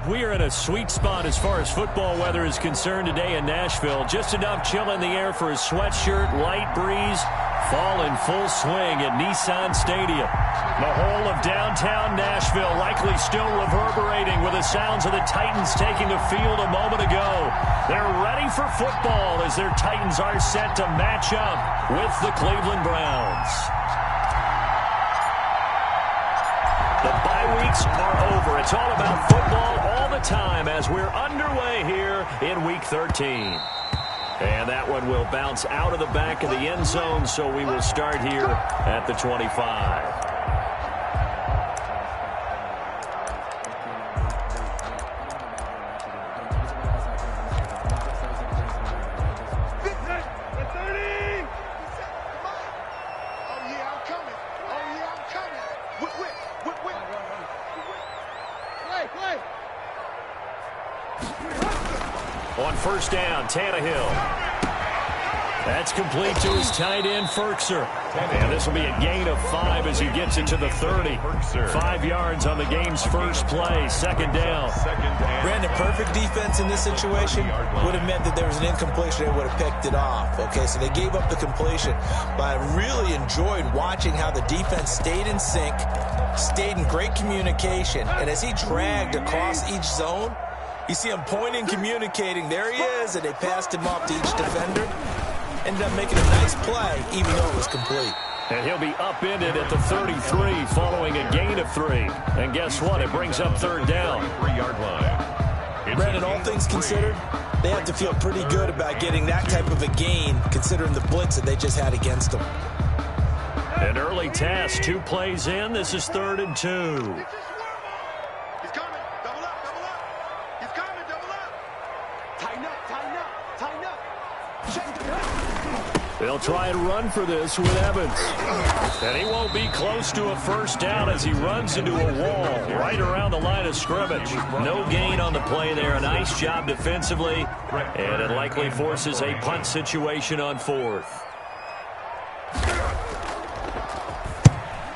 We are in a sweet spot as far as football weather is concerned today in Nashville. Just enough chill in the air for a sweatshirt, light breeze, fall in full swing at Nissan Stadium. The whole of downtown Nashville likely still reverberating with the sounds of the Titans taking the field a moment ago. They're ready for football as their Titans are set to match up with the Cleveland Browns. The bye weeks are over. It's all about football all the time as we're underway here in Week 13. And that one will bounce out of the back of the end zone, so we will start here at the 25. On first down, Tannehill. That's complete to his tight end, Ferkser. And this will be a gain of 5 as he gets it to the 30. 5 yards on the game's first play. Second down. Brandon, perfect defense in this situation would have meant that there was an incompletion. They would have picked it off. Okay, so they gave up the completion. But I really enjoyed watching how the defense stayed in sync, stayed in great communication. And as he dragged across each zone, you see him pointing, communicating. There he is, and they passed him off to each defender. Ended up making a nice play, even though it was complete. And he'll be upended at the 33 following a gain of 3. And guess what? It brings up third down. 3-yard line. Brandon, all things considered, they have to feel pretty good about getting that type of a gain, considering the blitz that they just had against them. An early task, 2 plays in. This is 3rd and 2. They'll try and run for this with Evans. And he won't be close to a first down as he runs into a wall right around the line of scrimmage. No gain on the play there. A nice job defensively. And it likely forces a punt situation on 4th.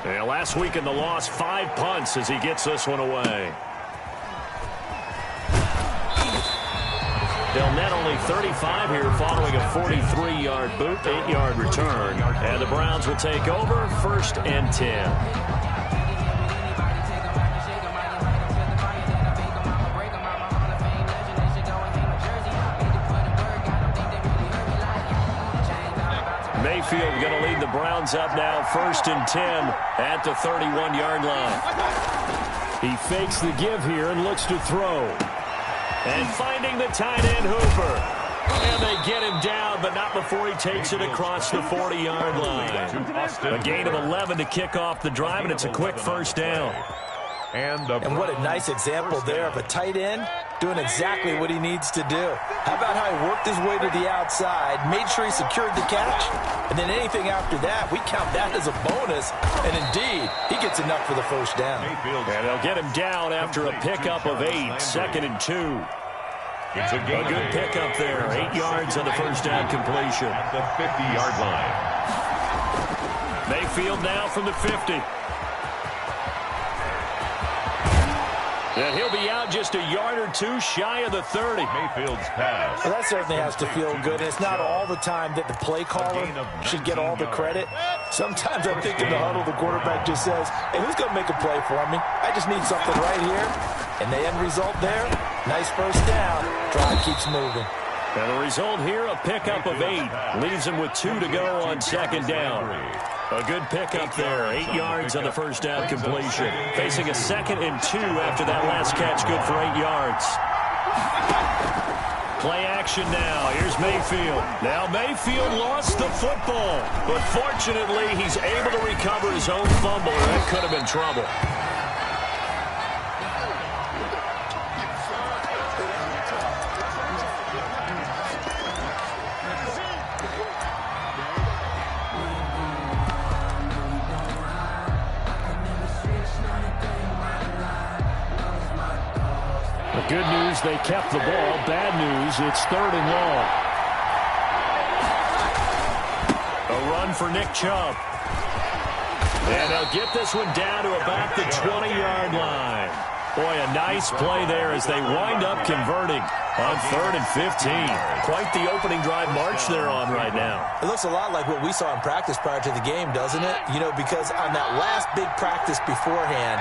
And last week in the loss, 5 punts as he gets this one away. They'll net only 35 here following a 43-yard boot, 8-yard return. And the Browns will take over 1st and 10. Mayfield going to lead the Browns up now 1st and 10 at the 31-yard line. He fakes the give here and looks to throw. And finding the tight end, Hooper. And they get him down, but not before he takes it across the 40-yard line. A gain of 11 to kick off the drive, and it's a quick first down. And what a nice example there of a tight end doing exactly what he needs to do. How about how he worked his way to the outside, made sure he secured the catch, and then anything after that, we count that as a bonus. And indeed, he gets enough for the first down. And they'll get him down after a pickup of 8, 2nd and 2. It's a good pickup there, 8 yards on the first down completion. At the 50-yard line. Mayfield now from the 50. And he'll be out just a yard or 2 shy of the 30. Mayfield's pass. Well, that certainly has to feel good. And it's not all the time that the play caller should get all the credit. Sometimes I think in the huddle, the quarterback just says, hey, who's going to make a play for me? I just need something right here. And the end result there, nice first down. Drive keeps moving. And the result here, a pickup of 8. Leaves him with 2 to go on 2nd down. A good pickup there, 8 yards on the first down completion. Facing a 2nd and 2 after that last catch, good for 8 yards. Play action now. Here's Mayfield. Now Mayfield lost the football, but fortunately he's able to recover his own fumble, or that could have been trouble. Good news, they kept the ball. Bad news, it's 3rd and long. A run for Nick Chubb. And they'll get this one down to about the 20-yard line. Boy, a nice play there as they wind up converting on 3rd and 15. Quite the opening drive march they're on right now. It looks a lot like what we saw in practice prior to the game, doesn't it? You know, because on that last big practice beforehand,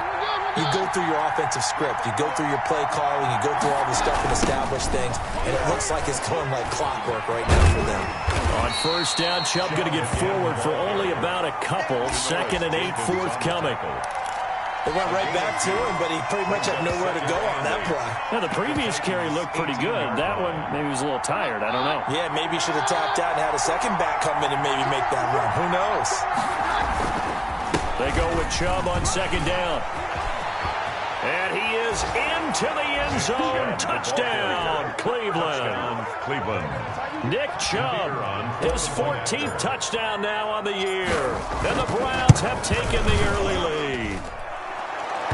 you go through your offensive script. You go through your play calling. You go through all the stuff and establish things. And it looks like it's going like clockwork right now for them. On 1st down, Chubb going to get forward for only about a couple. 2nd and 8 forthcoming. They went right back to him, but he pretty much had nowhere to go on that play. Now, the previous carry looked pretty good. That one, maybe he was a little tired. I don't know. Yeah, maybe he should have tapped out and had a second back come in and maybe make that run. Who knows? They go with Chubb on 2nd down. And he is into the end zone. Touchdown, Cleveland. Nick Chubb, his 14th touchdown now on the year. And the Browns have taken the early lead.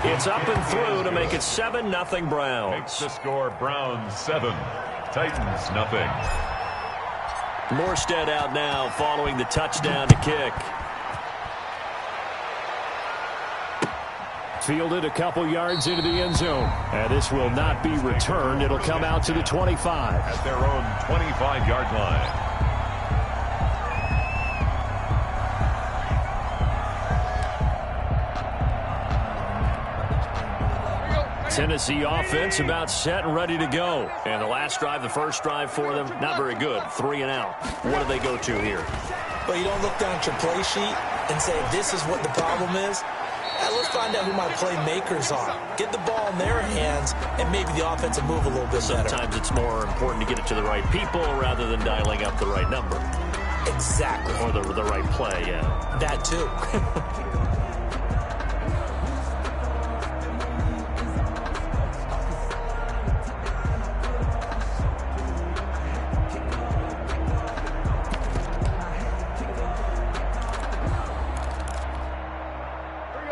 It's up and through to make it 7-0 Browns. Makes the score Browns 7, Titans nothing. Morstead out now following the touchdown to kick. Fielded a couple yards into the end zone. And this will not be returned. It'll come out to the 25. At their own 25-yard line. Tennessee offense about set and ready to go. And the last drive, the first drive for them, not very good. 3 and out. What do they go to here? Well, you don't look down at your play sheet and say, this is what the problem is. Let's find out who my playmakers are. Get the ball in their hands, and maybe the offense will move a little bit better. Sometimes it's more important to get it to the right people rather than dialing up the right number. Exactly. Or the right play, yeah. That too.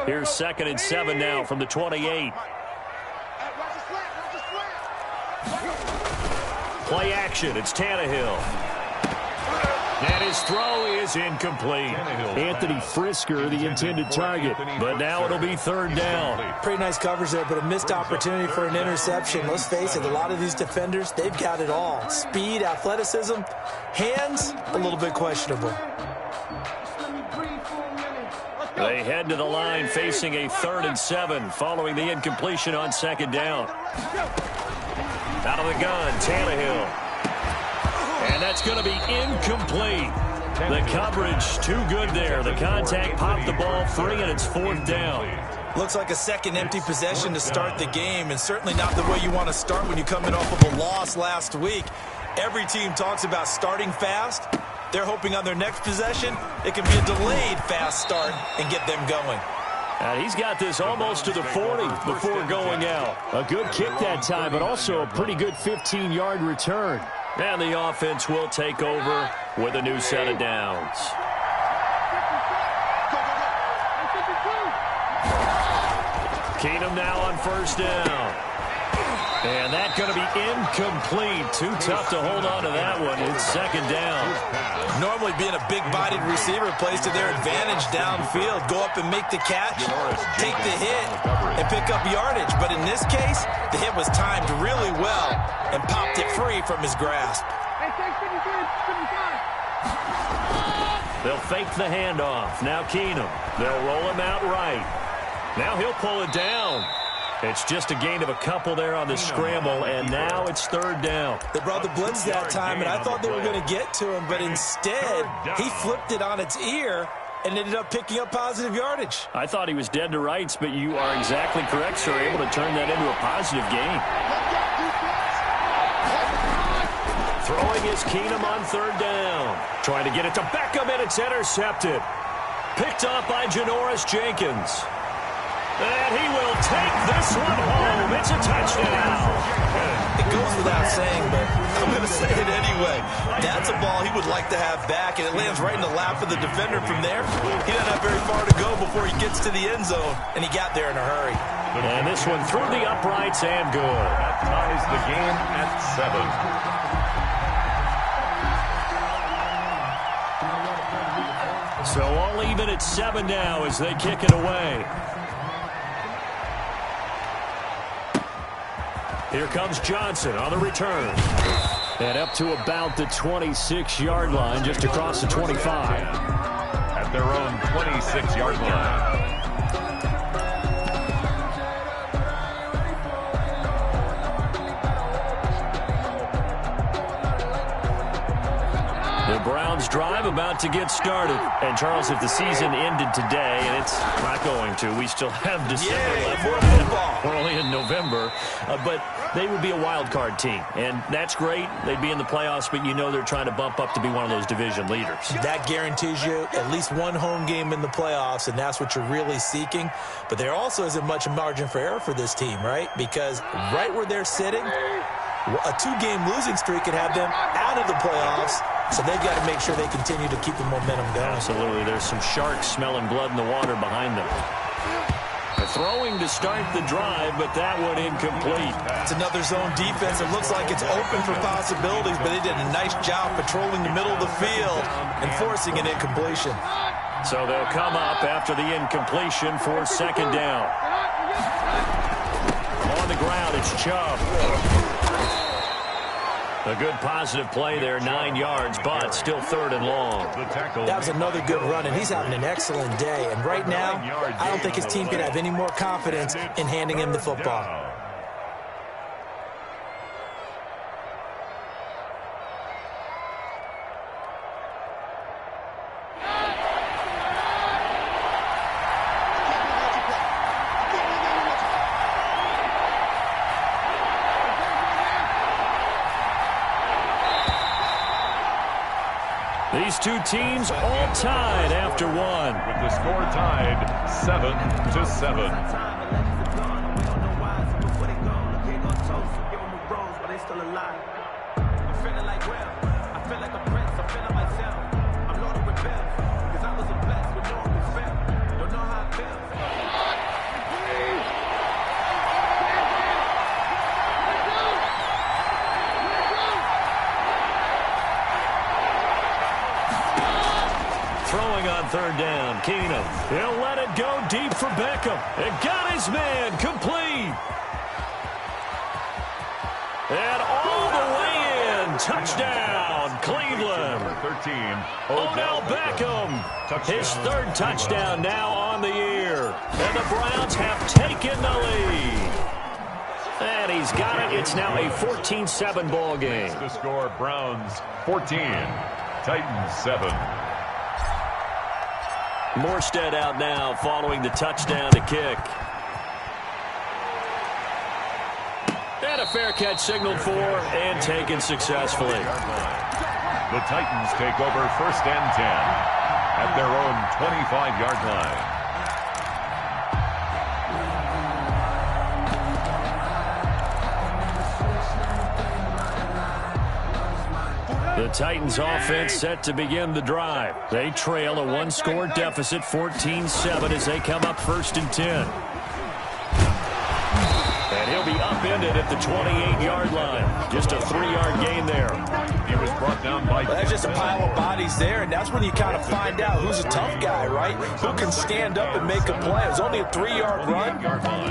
Here's 2nd and 7 now from the 28. Play action. It's Tannehill. And his throw is incomplete. Anthony Frisker, the intended target. But now it'll be 3rd down. Pretty nice coverage there, but a missed opportunity for an interception. Let's face it, a lot of these defenders, they've got it all. Speed, athleticism, hands, a little bit questionable. They head to the line facing a 3rd and 7 following the incompletion on 2nd down. Out of the gun, Tannehill. And that's going to be incomplete. The coverage too good there. The contact popped the ball free, and it's 4th down. Looks like a second empty possession to start the game, and certainly not the way you want to start when you're coming off of a loss last week. Every team talks about starting fast. They're hoping on their next possession, it can be a delayed fast start and get them going. And he's got this almost to the 40 before going out. A good kick that time, but also a pretty good 15-yard return. And the offense will take over with a new set of downs. Keenum now on 1st down. And that's going to be incomplete. Too tough to hold on to that one. It's 2nd down. Normally being a big-bodied receiver plays to their advantage downfield. Go up and make the catch, take the hit, and pick up yardage. But in this case, the hit was timed really well and popped it free from his grasp. They'll fake the handoff. Now Keenum. They'll roll him out right. Now he'll pull it down. It's just a gain of a couple there on the scramble, and now it's 3rd down. They brought the blitz that time, and I thought they were going to get to him, but instead, he flipped it on its ear and ended up picking up positive yardage. I thought he was dead to rights, but you are exactly correct, sir. Able to turn that into a positive gain. Throwing is Keenum on 3rd down. Trying to get it to Beckham, and it's intercepted. Picked up by Janoris Jenkins. And he will take this one home. It's a touchdown. It goes without saying, but I'm going to say it anyway. That's a ball he would like to have back, and it lands right in the lap of the defender from there. He doesn't have very far to go before he gets to the end zone, and he got there in a hurry. And this one through the uprights and good. That ties the game at 7. So all even at 7 now as they kick it away. Here comes Johnson on the return. And up to about the 26-yard line, just across the 25. At their own 26-yard line. The Browns drive about to get started. And, Charles, if the season ended today, and it's not going to, we still have December left. We're only in November. But they would be a wild card team. And that's great. They'd be in the playoffs, but you know they're trying to bump up to be one of those division leaders. That guarantees you at least one home game in the playoffs, and that's what you're really seeking. But there also isn't much margin for error for this team, right? Because right where they're sitting, a 2-game losing streak could have them out of the playoffs. So they've got to make sure they continue to keep the momentum going. Absolutely. There's some sharks smelling blood in the water behind them. They're throwing to start the drive, but that one incomplete. It's another zone defense. It looks like it's open for possibilities, but they did a nice job patrolling the middle of the field and forcing an incompletion. So they'll come up after the incompletion for second down. On the ground, it's Chubb. A good positive play there, 9 yards, but still third and long. That was another good run, and he's having an excellent day. And right now, I don't think his team can have any more confidence in handing him the football. These two teams all tied after one. With the score tied 7-7. Throwing on third down, Keenum. He'll let it go deep for Beckham. It got his man complete. And all the way in. Touchdown, Cleveland. 13. Odell Beckham. His third touchdown now on the year. And the Browns have taken the lead. And he's got it. It's now a 14-7 ball game. The score, Browns 14, Titans 7. Morstead out now following the touchdown to kick. And a fair catch signaled for and taken successfully. The Titans take over 1st and 10 at their own 25-yard line. The Titans offense set to begin the drive. They trail a one-score deficit, 14-7, as they come up 1st and 10. And he'll be upended at the 28-yard line. Just a 3-yard gain there. He was brought down by... That's just a pile of bodies there, and that's when you kind of find out who's a tough guy, right? Who can stand up and make a play. It was only a 3-yard run,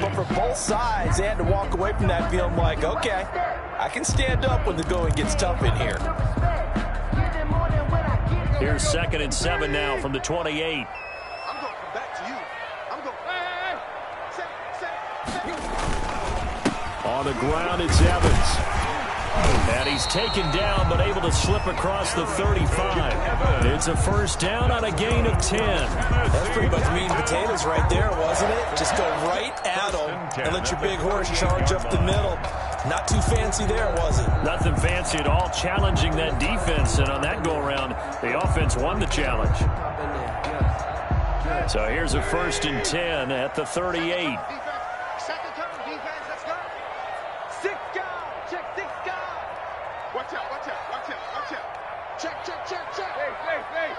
but for both sides, they had to walk away from that feeling like, okay, I can stand up when the going gets tough in here. Here's 2nd and 7 now from the 28. I'm going to come back to you. I'm going. Hey. On the ground, it's Evans. And he's taken down, but able to slip across the 35. It's a 1st down on a gain of 10. That's pretty much meat and potatoes right there, wasn't it? Just go right at them and let your big horse charge up the middle. Not too fancy there, was it? Nothing fancy at all, challenging that defense. And on that go-around, the offense won the challenge. So here's a 1st and 10 at the 38. Second turn, defense, let's go. 6 guard, check 6 guard. Watch out, watch out, watch out, watch out. Check. Hey.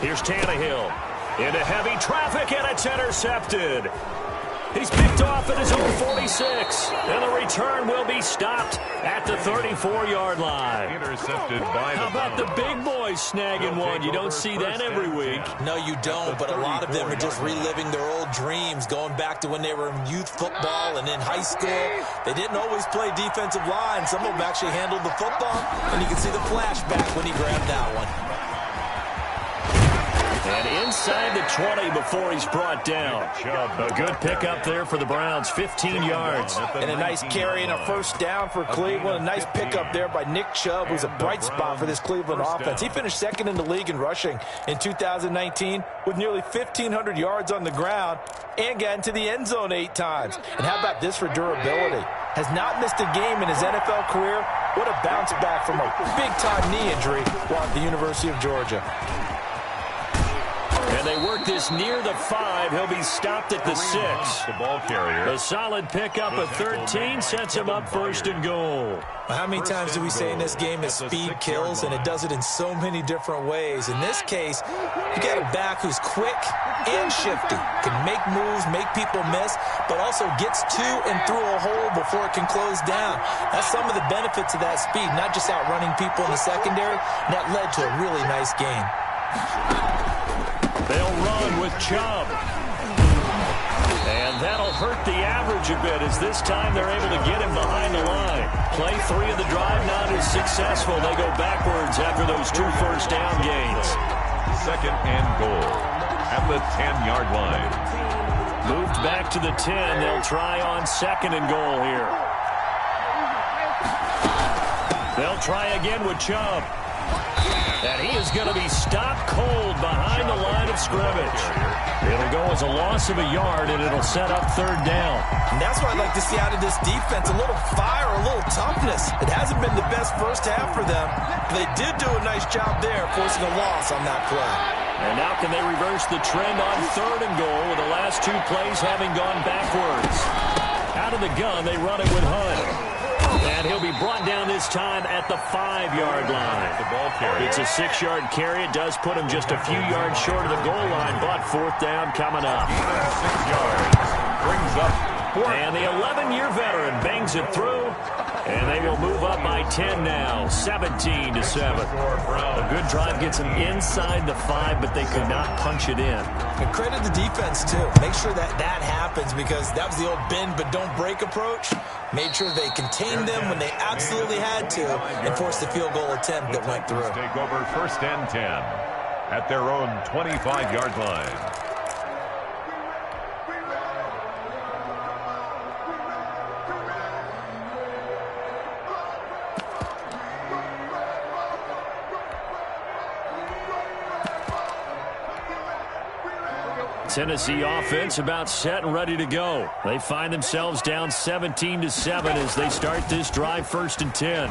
Here's Tannehill into heavy traffic, and it's intercepted. He's picked off at his own 46. And the return will be stopped at the 34-yard line. Intercepted by How about the big boys snagging one? You don't see that every week. No, you don't, but a lot of them are just reliving their old dreams, going back to when they were in youth football and in high school. They didn't always play defensive line. Some of them actually handled the football, and you can see the flashback when he grabbed that one. And inside the 20 before he's brought down. A good pickup there for the Browns, 15 yards. And a nice carry and a first down for Cleveland. A nice pickup there by Nick Chubb, who's a bright spot for this Cleveland offense. He finished second in the league in rushing in 2019 with nearly 1,500 yards on the ground and got into the end zone 8 times. And how about this for durability? Has not missed a game in his NFL career. What a bounce back from a big-time knee injury while at the University of Georgia. And they work this near the 5. He'll be stopped at the 6. The ball carrier. A solid pickup of 13 sets him up first and goal. How many times do we say in this game that speed kills, and it does it in so many different ways? In this case, you got a back who's quick and shifty, can make moves, make people miss, but also gets to and through a hole before it can close down. That's some of the benefits of that speed, not just outrunning people in the secondary, and that led to a really nice gain. They'll run with Chubb. And that'll hurt the average a bit, as this time they're able to get him behind the line. Play 3 of the drive not as successful. They go backwards after those 2 first down gains. Second and goal at the 10-yard line. Moved back to the 10. They'll try on second and goal here. They'll try again with Chubb. And he is going to be stopped cold behind the line of scrimmage. It'll go as a loss of a yard, and it'll set up third down. And that's what I'd like to see out of this defense, a little fire, a little toughness. It hasn't been the best first half for them. They did do a nice job there, forcing a loss on that play. And now can they reverse the trend on third and goal with the last 2 plays having gone backwards? Out of the gun, they run it with Hunt. And he'll be brought down this time at the 5-yard line. The ball carrier. It's a 6-yard carry. It does put him just a few yards short of the goal line, but fourth down coming up. 6 yards. Brings up 4. And the 11-year veteran bangs it through. And they will move up by 10 now, 17-7. A good drive gets them inside the 5, but they could not punch it in. And credit the defense, too. Make sure that happens, because that was the old bend but don't break approach. Made sure they contained them when they absolutely had to and forced the field goal attempt that went through. Take over first and 10 at their own 25-yard line. Tennessee offense about set and ready to go. They find themselves down 17-7 as they start this drive first and 10. And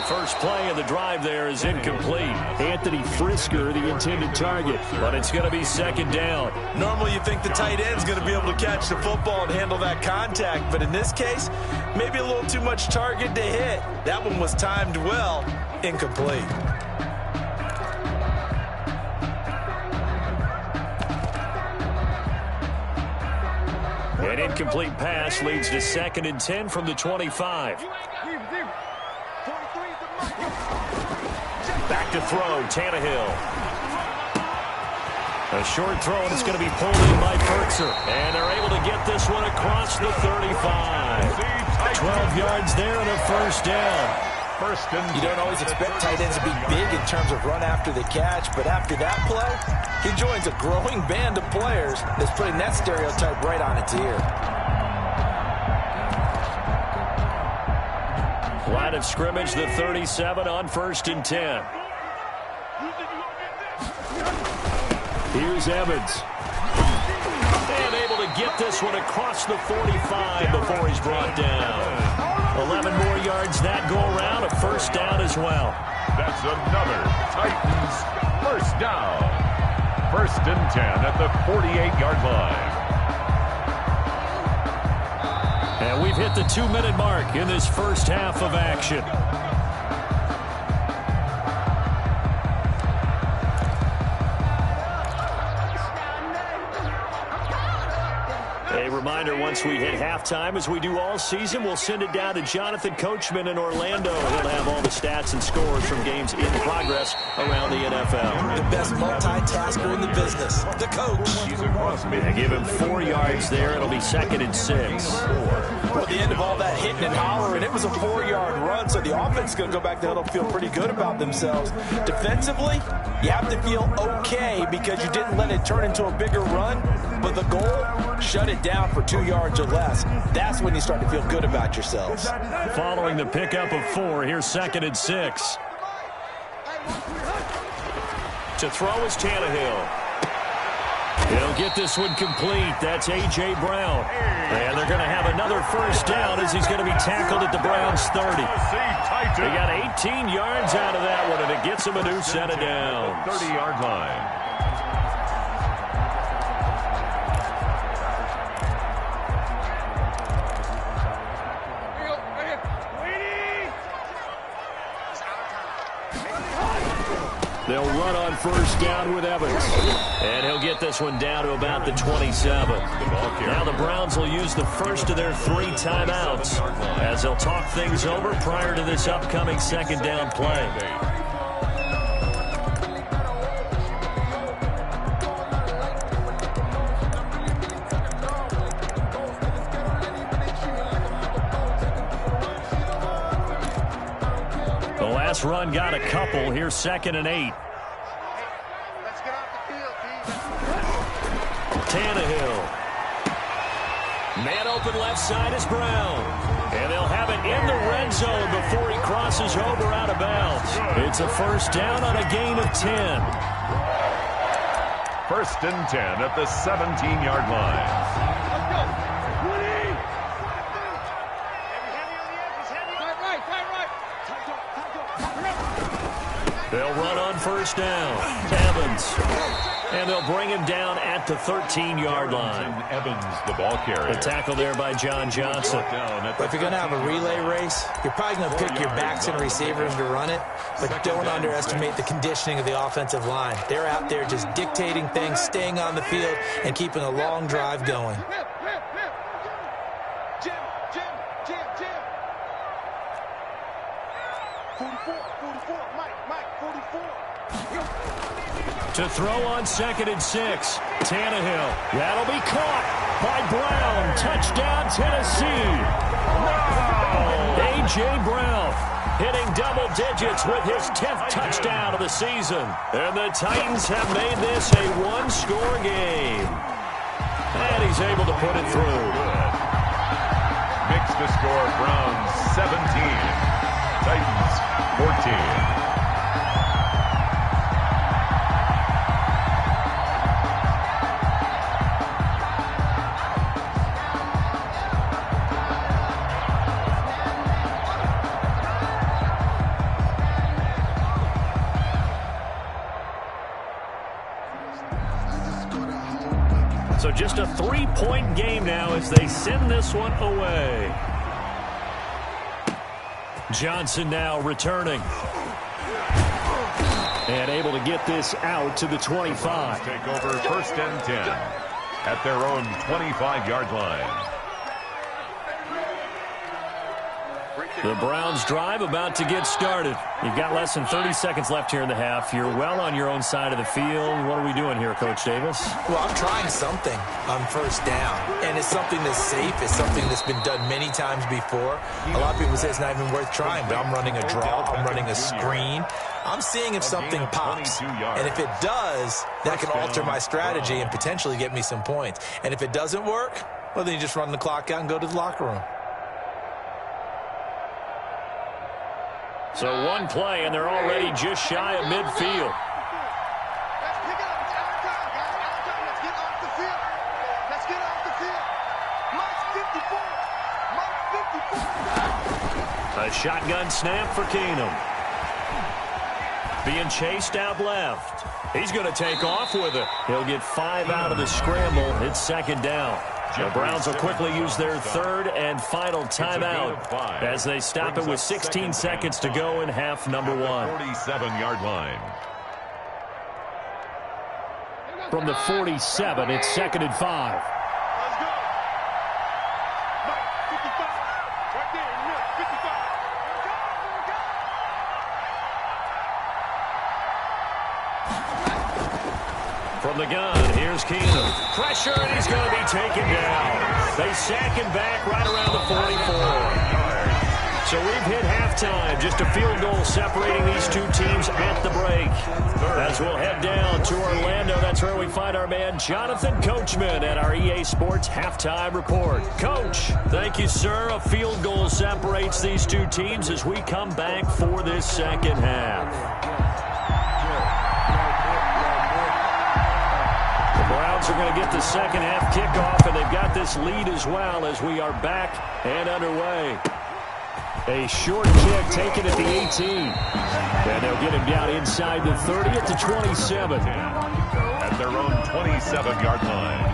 the first play of the drive there is incomplete. Anthony Frisker, the intended target, but it's going to be second down. Normally you think the tight end's going to be able to catch the football and handle that contact, but in this case, maybe a little too much target to hit. That one was timed well, incomplete. An incomplete pass leads to second and 10 from the 25. Back to throw, Tannehill. A short throw, and it's going to be pulled in by Pertzer. And they're able to get this one across the 35. 12 yards there and a first down. You don't always expect tight ends to be big in terms of run after the catch, but after that play, he joins a growing band of players that's putting that stereotype right on its ear. Line of scrimmage, the 37 on first and 10. Here's Evans. And able to get this one across the 45 before he's brought down. 11 more yards that go around, a first down as well. That's another Titans first down. First and 10 at the 48-yard line. And we've hit the 2-minute mark in this first half of action. once we hit halftime, as we do all season, we'll send it down to Jonathan Coachman in Orlando. He'll have all the stats and scores from games in progress around the NFL. The best multitasker in the business, the coach. They give him 4 yards there. It'll be 2nd and 6. Well, at the end of all that hitting and hollering, it was a 4-yard run, so the offense is going to go back to huddle and feel pretty good about themselves. Defensively, you have to feel okay because you didn't let it turn into a bigger run, but the goal, shut it down for 2 yards or less. That's when you start to feel good about yourselves. Following the pickup of 4, here's 2nd and 6. To throw is Tannehill. He'll get this one complete. That's A.J. Brown. And they're going to have another first down as he's going to be tackled at the Browns' 30. They got 18 yards out of that one, and it gets him a new set of downs. 30-yard line. They'll run on first down with Evans. And he'll get this one down to about the 27. Now the Browns will use the first of their 3 timeouts as they'll talk things over prior to this upcoming 2nd down play. The last run got a couple. Here's 2nd and 8. Let's get off the field, Tannehill. Man open left side is Brown. And they'll have it in the red zone before he crosses over out of bounds. It's a first down on a gain of 10. 1st and 10 at the 17-yard line. They'll run on first down. Evans. And they'll bring him down at the 13-yard line. Evans, the ball carrier. The tackle there by John Johnson. But if you're going to have a relay race, you're probably going to pick your backs and receivers to run it, but don't underestimate the conditioning of the offensive line. They're out there just dictating things, staying on the field, and keeping a long drive going. Jim. 44, Mike, 44. To throw on 2nd and 6. Tannehill. That'll be caught by Brown. Touchdown, Tennessee. A.J. Brown hitting double digits with his 10th touchdown of the season. And the Titans have made this a 1-score game. And he's able to put it through. Makes the score Browns 17. Titans 14. So just a 3-point game now as they send this one away. Johnson now returning. And able to get this out to the 25. Take over 1st and 10 at their own 25-yard line. The Browns drive about to get started. You've got less than 30 seconds left here in the half. You're well on your own side of the field. What are we doing here, Coach Davis? Well, I'm trying something on first down, and it's something that's safe. It's something that's been done many times before. A lot of people say it's not even worth trying, but I'm running a draw. I'm running a screen. I'm seeing if something pops, and if it does, that can alter my strategy and potentially get me some points. And if it doesn't work, well, then you just run the clock out and go to the locker room. So one play, and they're already just shy of midfield. Let's pick it up. It's our time, guys. Our time. Let's get off the field. Let's get off the field. Mike's 54. A shotgun snap for Keenum. Being chased out left. He's going to take off with it. He'll get 5 out of the scramble. It's 2nd down. The Browns will quickly use their 3rd and final timeout as they stop it with 16 seconds to go in half number 1. 47-yard line. From the 47, it's 2nd and 5. From the gun, here's Keenum. Pressure, and he's going to be taken down. They sack him back right around the 44. So we've hit halftime. Just a field goal separating these two teams at the break. As we'll head down to Orlando, that's where we find our man Jonathan Coachman at our EA Sports Halftime Report. Coach, thank you, sir. A field goal separates these two teams as we come back for this second half. The Browns are going to get the second half kickoff, and they've got this lead as well as we are back and underway. A short kick taken at the 18. And they'll get him down inside the 30 at the 27. At their own 27-yard line.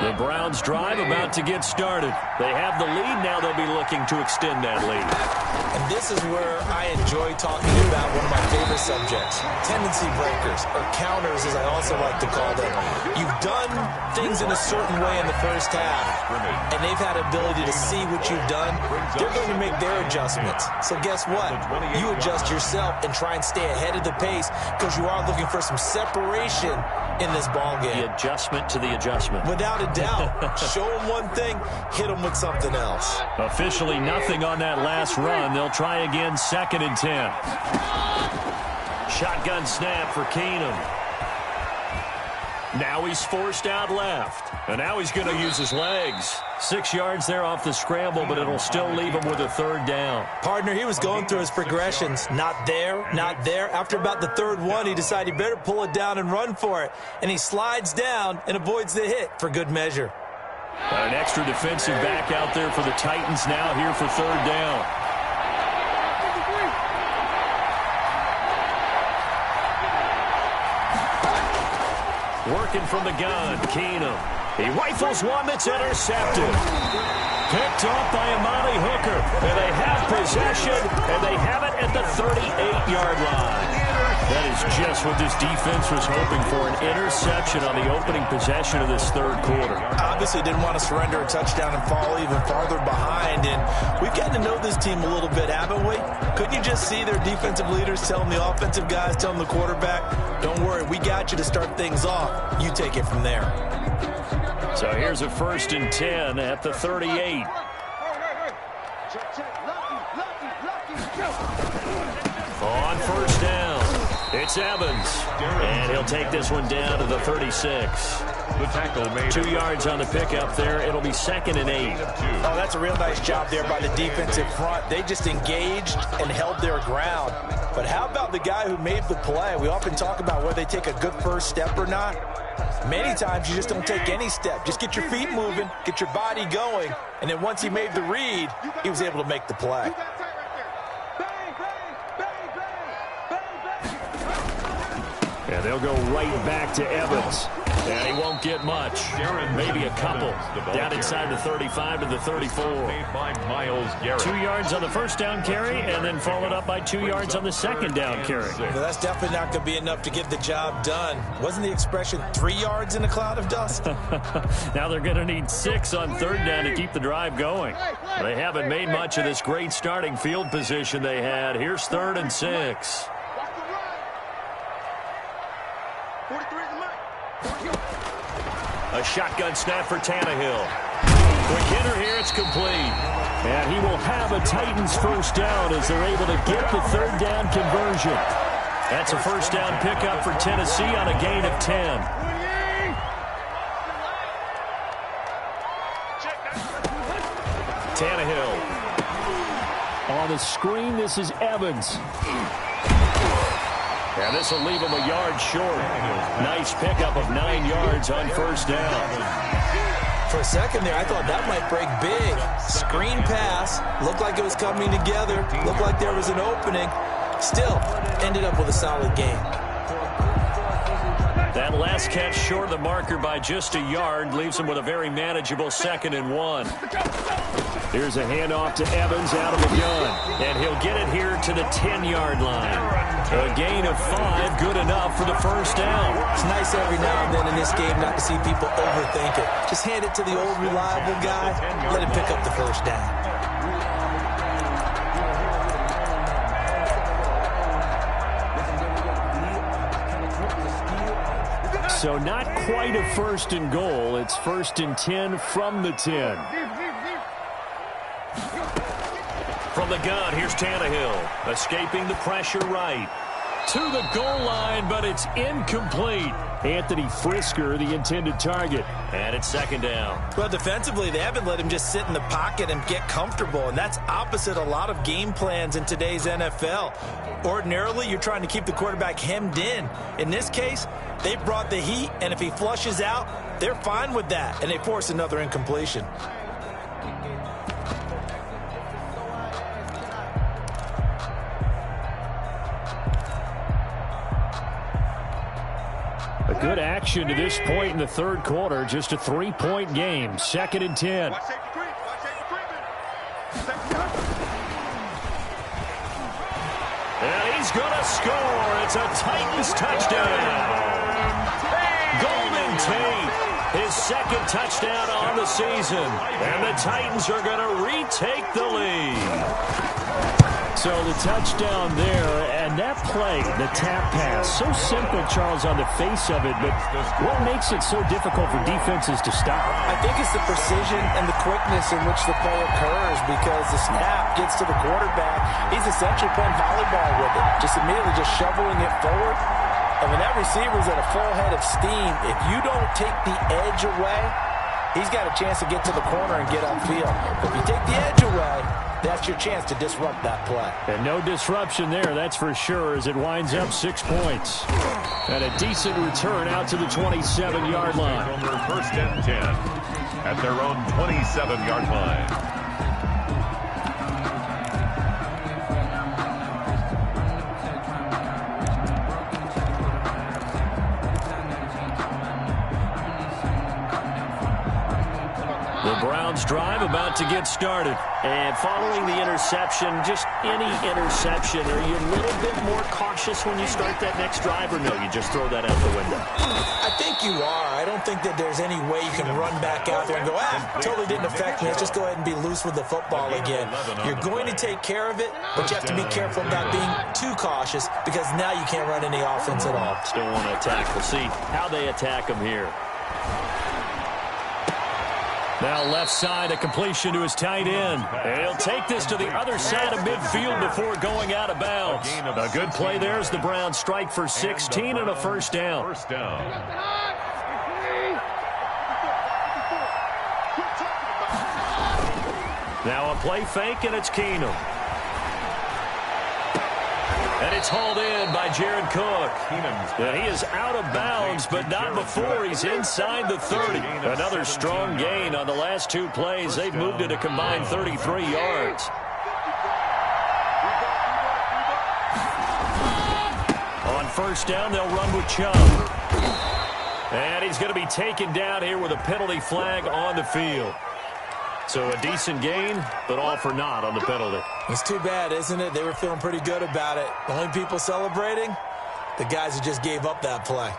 The Browns drive about to get started. They have the lead. Now they'll be looking to extend that lead. And this is where I enjoy talking about one of my favorite subjects, tendency breakers, or counters as I also like to call them. You've done things in a certain way in the first half, and they've had ability to see what you've done. They're going to make their adjustments. So guess what? You adjust yourself and try and stay ahead of the pace because you are looking for some separation in this ball game. The adjustment to the adjustment. Without a doubt. Show them one thing, hit them with something else. Officially nothing on that last run. They'll try again, 2nd and 10. Shotgun snap for Keenum. Now he's forced out left. And now he's going to use his legs. 6 yards there off the scramble, but it'll still leave him with a 3rd down. Partner, he was going through his progressions. Not there, not there. After about the 3rd one, he decided he better pull it down and run for it. And he slides down and avoids the hit for good measure. Got an extra defensive back out there for the Titans now here for 3rd down. Working from the gun, Keenum. He rifles one that's intercepted. Picked off by Amani Hooker. And they have possession, and they have it at the 38-yard line. That is just what this defense was hoping for, an interception on the opening possession of this 3rd quarter. Obviously didn't want to surrender a touchdown and fall even farther behind, and we've gotten to know this team a little bit, haven't we? Couldn't you just see their defensive leaders telling the offensive guys, telling the quarterback, don't worry, we got you to start things off. You take it from there. So here's a 1st and 10 at the 38. On 1st down, it's Evans. And he'll take this one down to the 36. The tackle made 2 yards on the pickup there. It'll be 2nd and 8. Oh, that's a real nice job there by the defensive front. They just engaged and held their ground. But how about the guy who made the play? We often talk about whether they take a good first step or not. Many times you just don't take any step. Just get your feet moving, get your body going, and then once he made the read, he was able to make the play. And they'll go right back to Evans. And he won't get much. Maybe a couple. Down inside the 35 to the 34. 2 yards on the 1st down carry, and then followed up by 2 yards on the 2nd down carry. Well, that's definitely not going to be enough to get the job done. Wasn't the expression 3 yards in a cloud of dust? Now they're going to need 6 on 3rd down to keep the drive going. They haven't made much of this great starting field position they had. Here's 3rd and 6. A shotgun snap for Tannehill. Quick hitter here, it's complete. And he will have a Titans 1st down as they're able to get the 3rd down conversion. That's a 1st down pickup for Tennessee on a gain of 10. Tannehill. On the screen, this is Evans. And this will leave him a yard short. Nice pickup of 9 yards on 1st down. For a second there, I thought that might break big. Screen pass. Looked like it was coming together. Looked like there was an opening. Still, ended up with a solid game. That last catch short of the marker by just a yard leaves him with a very manageable 2nd and 1. Here's a handoff to Evans out of the gun. And he'll get it here to the 10-yard line. A gain of 5, good enough for the 1st down. It's nice every now and then in this game not to see people overthink it. Just hand it to the old reliable guy. Let him pick up the 1st down. So not quite a 1st and goal. It's 1st and 10 from the 10. From the gun, here's Tannehill. Escaping the pressure right. To the goal line, but it's incomplete. Anthony Frisker, the intended target. And it's 2nd down. Well, defensively, they haven't let him just sit in the pocket and get comfortable, and that's opposite a lot of game plans in today's NFL. Ordinarily, you're trying to keep the quarterback hemmed in. In this case, they brought the heat, and if he flushes out, they're fine with that, and they force another incompletion. A good action to this point in the 3rd quarter. Just a 3-point game. 2nd and 10. And he's going to score. It's a Titans touchdown. Golden Tate, his 2nd touchdown on the season. And the Titans are going to retake the lead. So the touchdown there, and that play, the tap pass, so simple, Charles, on the face of it, but what makes it so difficult for defenses to stop? I think it's the precision and the quickness in which the play occurs, because the snap gets to the quarterback. He's essentially playing volleyball with it, just immediately just shoveling it forward. And when that receiver's at a full head of steam, if you don't take the edge away, he's got a chance to get to the corner and get upfield. But if you take the edge away, that's your chance to disrupt that play. And no disruption there, that's for sure, as it winds up 6 points. And a decent return out to the 27-yard line. From their 1st and 10 at their own 27-yard line. Drive about to get started. And following the interception, just any interception, are you a little bit more cautious when you start that next drive, or no, you just throw that out the window? I think you are. I don't think that there's any way you can run back out there and go, totally didn't affect me. Let's just go ahead and be loose with the football again. You're going to take care of it, but you have to be careful about being too cautious, because now you can't run any offense at all. Still want to attack. We'll see how they attack them here. Now left side, a completion to his tight end. And he'll take this to the other side of midfield before going out of bounds. A good play there as the Browns strike for 16 and a 1st down. Now a play fake, and it's Keenum. And it's hauled in by Jared Cook. And he is out of bounds, but not before he's inside the 30. Another strong gain on the last 2 plays. They've moved it a combined 33 yards. On 1st down, they'll run with Chubb. And he's going to be taken down here with a penalty flag on the field. So a decent gain, but all for naught on the penalty. It's too bad, isn't it? They were feeling pretty good about it. The only people celebrating, the guys who just gave up that play.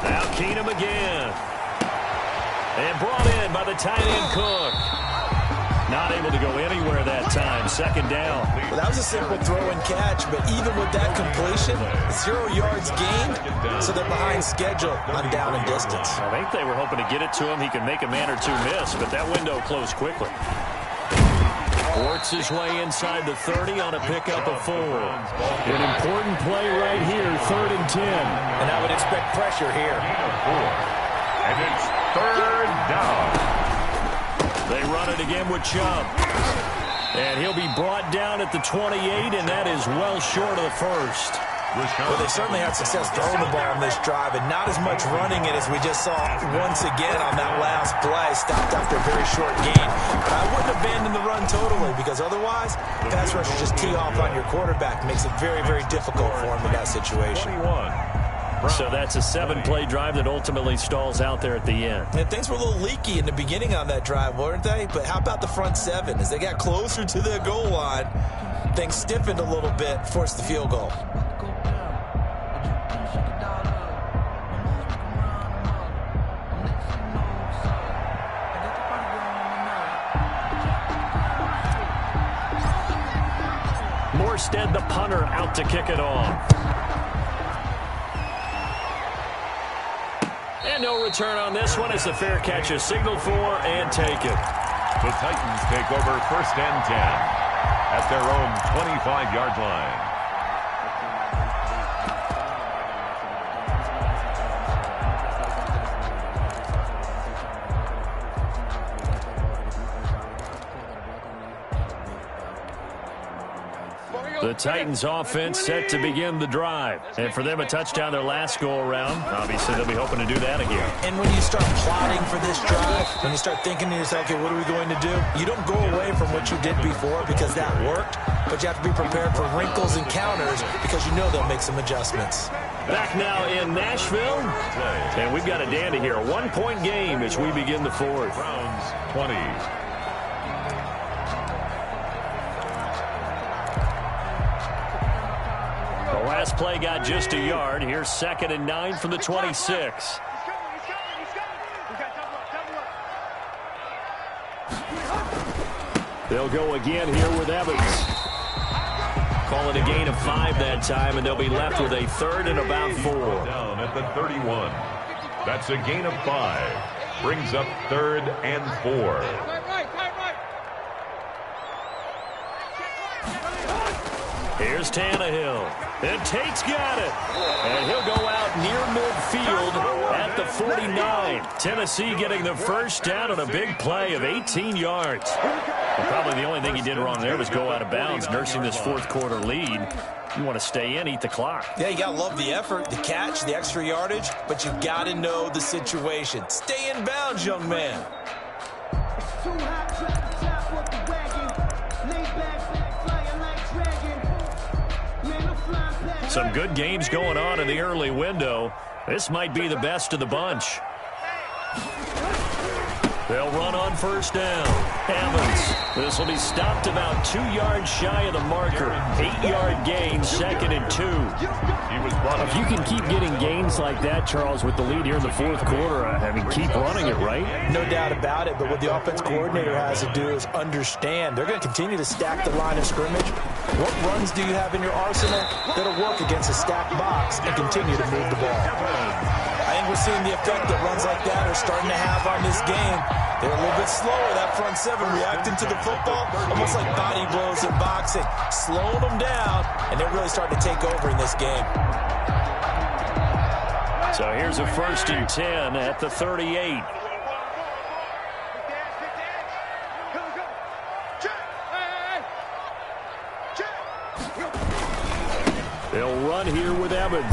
Now Keenum again. And brought in by the tight end Cook. Not able to go anywhere that time. 2nd down. Well, that was a simple throw and catch, but even with that completion, 0 yards gained, so they're behind schedule on down and distance. I think they were hoping to get it to him. He could make a man or two miss, but that window closed quickly. Works his way inside the 30 on a pickup of 4. An important play right here, 3rd and 10. And I would expect pressure here. And it's 3rd down. They run it again with Chubb. And he'll be brought down at the 28, and that is well short of the 1st. Well, they certainly had success throwing the ball on this drive, and not as much running it as we just saw once again on that last play. Stopped after a very short gain. But I wouldn't abandon the run totally, because otherwise, pass rushers just tee off on your quarterback. Makes it very, very difficult for him in that situation. 21. So that's a 7-play drive that ultimately stalls out there at the end. And things were a little leaky in the beginning on that drive, weren't they? But how about the front 7? As they got closer to their goal line, things stiffened a little bit, forced the field goal. Burstead, the punter, out to kick it off. And no return on this one as the fair catch is signaled for and taken. The Titans take over 1st and 10 at their own 25-yard line. The Titans offense set to begin the drive. And for them, a touchdown their last go-around. Obviously, they'll be hoping to do that again. And when you start plotting for this drive, when you start thinking to yourself, okay, what are we going to do? You don't go away from what you did before because that worked, but you have to be prepared for wrinkles and counters because you know they'll make some adjustments. Back now in Nashville, and we've got a dandy here. A one-point game as we begin the fourth. Browns 20. Last play got just a yard. Here's 2nd and 9 from the 26. He's coming. We got double up. They'll go again here with Evans. Call it a gain of 5 that time, and they'll be left with a 3rd and about 4. Down at the 31. That's a gain of 5. Brings up 3rd and 4. Here's Tannehill. And Tate's got it. And he'll go out near midfield at the 49. Tennessee getting the first down on a big play of 18 yards. Well, probably the only thing he did wrong there was go out of bounds, nursing this fourth quarter lead. You want to stay in, eat the clock. Yeah, you got to love the effort, the catch, the extra yardage, but you got to know the situation. Stay in bounds, young man. Some good games going on in the early window. This might be the best of the bunch. They'll run on first down. Evans. This will be stopped about 2 yards shy of the marker. 8-yard gain, 2nd and 2. If you can keep getting gains like that, Charles, with the lead here in the fourth quarter, I mean, keep running it, right? No doubt about it, but what the offense coordinator has to do is understand. They're going to continue to stack the line of scrimmage. What runs do you have in your arsenal that'll work against a stacked box and continue to move the ball? I think we're seeing the effect that runs like that are starting to have on this game. They're a little bit slower, that front seven, reacting to the football, almost like body blows in boxing, slowing them down, and they're really starting to take over in this game. So here's a 1st and 10 at the 38. They'll run here with Evans.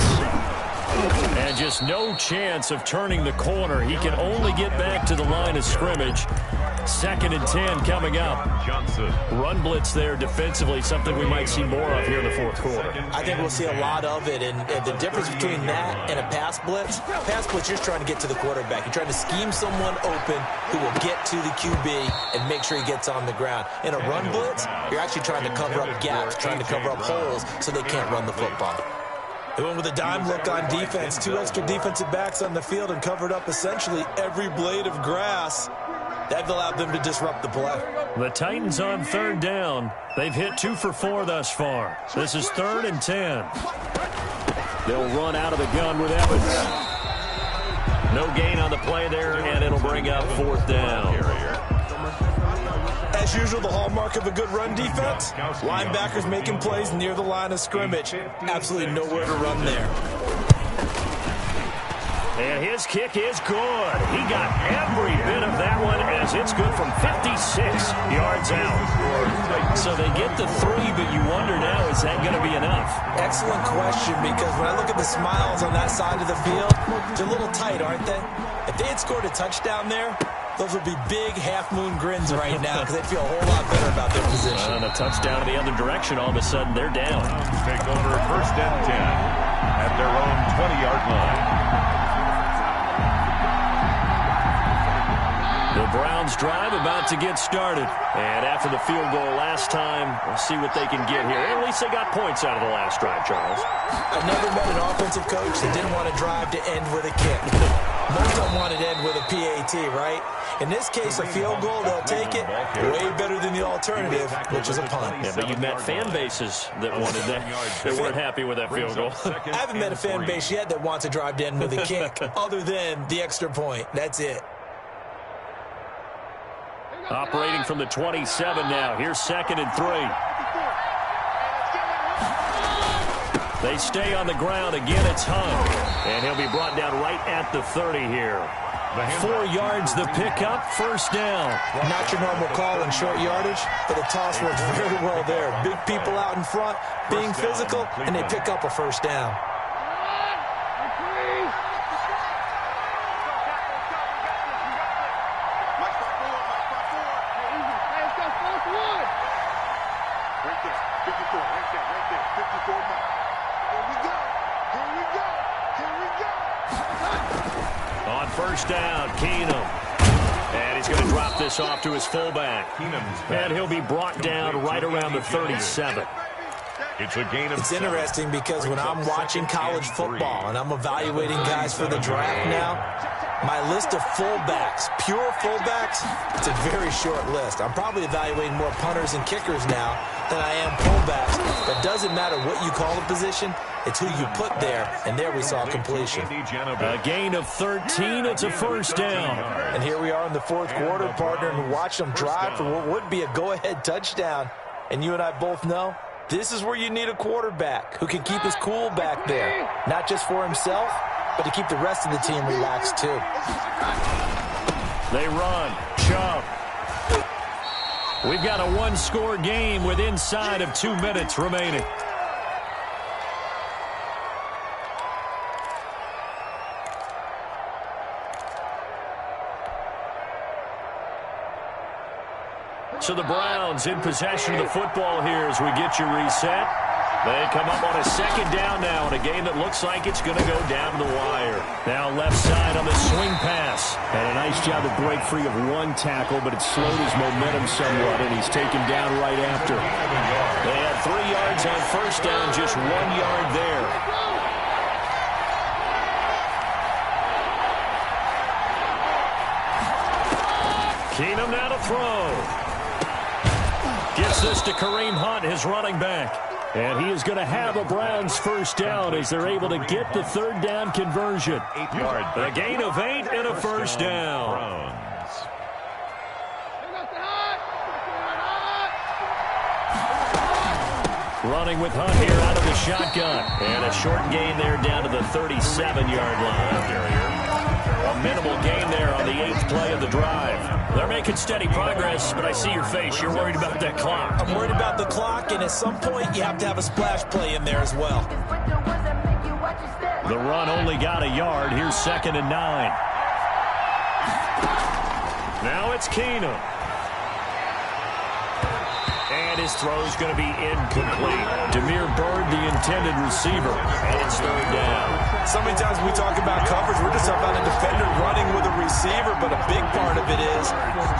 And just no chance of turning the corner. He can only get back to the line of scrimmage. 2nd and 10 coming up. Johnson. Run blitz there defensively, something we might see more of here in the fourth quarter. I think we'll see a lot of it, and the difference between that and a pass blitz, you're trying to get to the quarterback. You're trying to scheme someone open who will get to the QB and make sure he gets on the ground. In a run blitz, you're actually trying to cover up gaps, trying to cover up holes so they can't run the football. They went with a dime look on defense, 2 extra defensive backs on the field and covered up essentially every blade of grass. That allowed them to disrupt the play. The Titans on 3rd down. They've hit 2 for 4 thus far. This is 3rd and 10. They'll run out of the gun with Evans. No gain on the play there, and it'll bring up 4th down. As usual, the hallmark of a good run defense, linebackers making plays near the line of scrimmage. Absolutely nowhere to run there. And his kick is good. He got every bit of that one as it's good from 56 yards out. So they get the 3, but you wonder now, is that going to be enough? Excellent question, because when I look at the smiles on that side of the field, they're a little tight, aren't they? If they had scored a touchdown there, those would be big half-moon grins right now because they'd feel a whole lot better about their position. And a touchdown in the other direction, all of a sudden they're down. Take over 1st and 10 at their own 20-yard line. The Browns drive about to get started. And after the field goal last time, we'll see what they can get here. At least they got points out of the last drive, Charles. I've never met an offensive coach that didn't want to drive to end with a kick. Most of them wanted to end with a PAT, right? In this case, a field goal, they'll take it. Way better than the alternative, which is a punt. Yeah, but you've met fan bases that wanted that. They weren't happy with that field goal. I haven't met a fan base yet that wants to drive to end with a kick other than the extra point. That's it. Operating from the 27 now. Here's 2nd and 3. They stay on the ground. Again, it's Hunt. And he'll be brought down right at the 30 here. 4 yards the pickup, 1st down. Not your normal call in short yardage, but the toss works very well there. Big people out in front, being physical, and they pick up a 1st down. On 1st down, Keenum. And he's going to drop this off to his fullback. And he'll be brought down right around the 37. It's interesting because when I'm watching college football and I'm evaluating guys for the draft now, my list of fullbacks, pure fullbacks, it's a very short list. I'm probably evaluating more punters and kickers now than I am fullbacks. But it doesn't matter what you call the position, it's who you put there, and there we saw completion. A gain of 13, it's a 1st down. And here we are in the 4th quarter, partner, and watch them drive for what would be a go-ahead touchdown. And you and I both know, this is where you need a quarterback who can keep his cool back there, not just for himself, but to keep the rest of the team relaxed too. They run. Chubb. We've got a 1-score game with inside of 2 minutes remaining. So the Browns in possession of the football here as we get you reset. They come up on a 2nd down now in a game that looks like it's going to go down the wire. Now left side on the swing pass. And a nice job to break free of 1 tackle, but it slowed his momentum somewhat, and he's taken down right after. They had 3 yards on 1st down, just 1 yard there. Keenum now to throw. Gets this to Kareem Hunt, his running back. And he is going to have a Browns 1st down as they're able to get the 3rd down conversion. 8 yards. A gain of 8 and a 1st down. Running with Hunt here out of the shotgun. And a short gain there down to the 37-yard line. A minimal gain there on the 8th play of the drive. They're making steady progress, but I see your face. You're worried about that clock. I'm worried about the clock, and at some point you have to have a splash play in there as well. The run only got a yard. Here's 2nd and 9. Now it's Keenum. And his throw's going to be incomplete. Demir Bird, the intended receiver. And it's 3rd down. So many times when we talk about coverage, we're just talking about a defender running with a receiver, but a big part of it is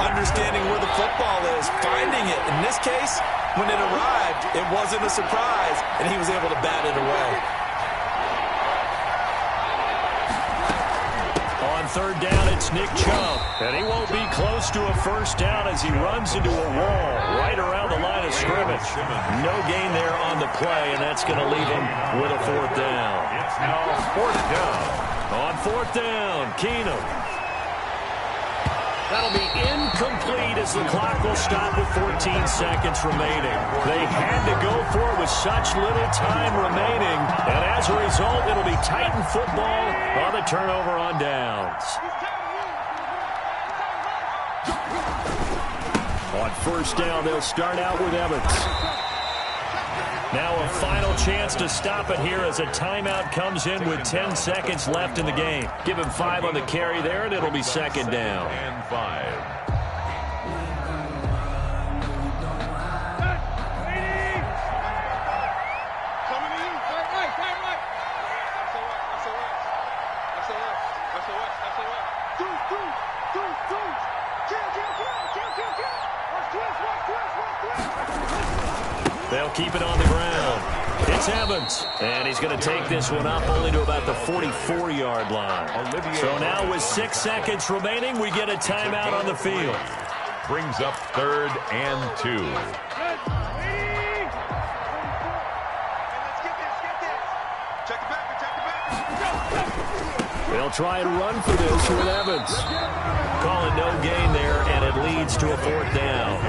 understanding where the football is, finding it. In this case, when it arrived, it wasn't a surprise, and he was able to bat it away. On 3rd down, it's Nick Chubb. And he won't be close to a 1st down as he runs into a wall right around the line of scrimmage. No gain there on the play, and that's going to leave him with a 4th down. It's now 4th down. On 4th down, Keenum. That'll be incomplete as the clock will stop with 14 seconds remaining. They had to go for it with such little time remaining, and as a result, it'll be Titan football on the turnover on downs. On 1st down, they'll start out with Evans. Now a final chance to stop it here as a timeout comes in with 10 seconds left in the game. Give him 5 on the carry there, and it'll be 2nd down. And 5. They'll keep it on the ground. It's Evans, and he's going to take this one up only to about the 44-yard line. So now with 6 seconds remaining, we get a timeout on the field. Brings up 3rd and 2. They'll try and run for this with Evans. Calling no gain there, and it leads to a 4th down.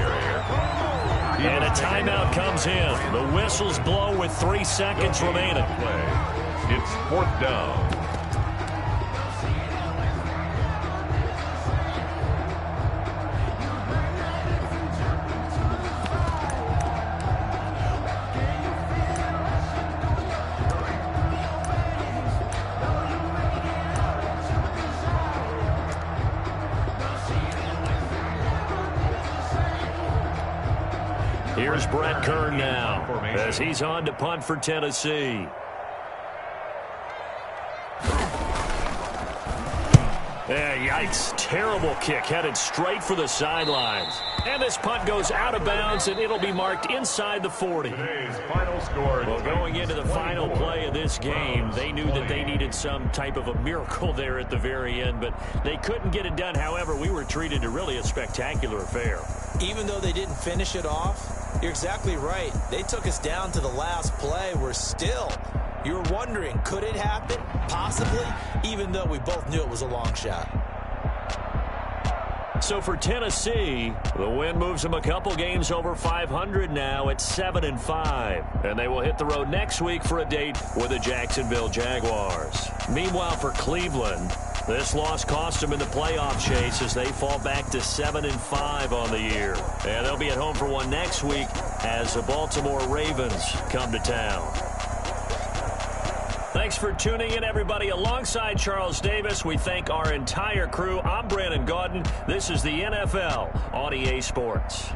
And a timeout comes in. The whistles blow with 3 seconds remaining. It's 4th down. Here's Brett Kern now as he's on to punt for Tennessee. Yikes. Terrible kick headed straight for the sidelines. And this punt goes out of bounds, and it'll be marked inside the 40. Today's final score. Well, going into the final play of this game, they knew that they needed some type of a miracle there at the very end, but they couldn't get it done. However, we were treated to really a spectacular affair. Even though they didn't finish it off, you're exactly right. They took us down to the last play. You were wondering, could it happen? Possibly, even though we both knew it was a long shot. So for Tennessee, the win moves them a couple games over 500 now at 7-5. And they will hit the road next week for a date with the Jacksonville Jaguars. Meanwhile, for Cleveland, this loss cost them in the playoff chase as they fall back to 7-5 on the year. And they'll be at home for one next week as the Baltimore Ravens come to town. Thanks for tuning in, everybody. Alongside Charles Davis, we thank our entire crew. I'm Brandon Gaudin. This is the NFL on EA Sports.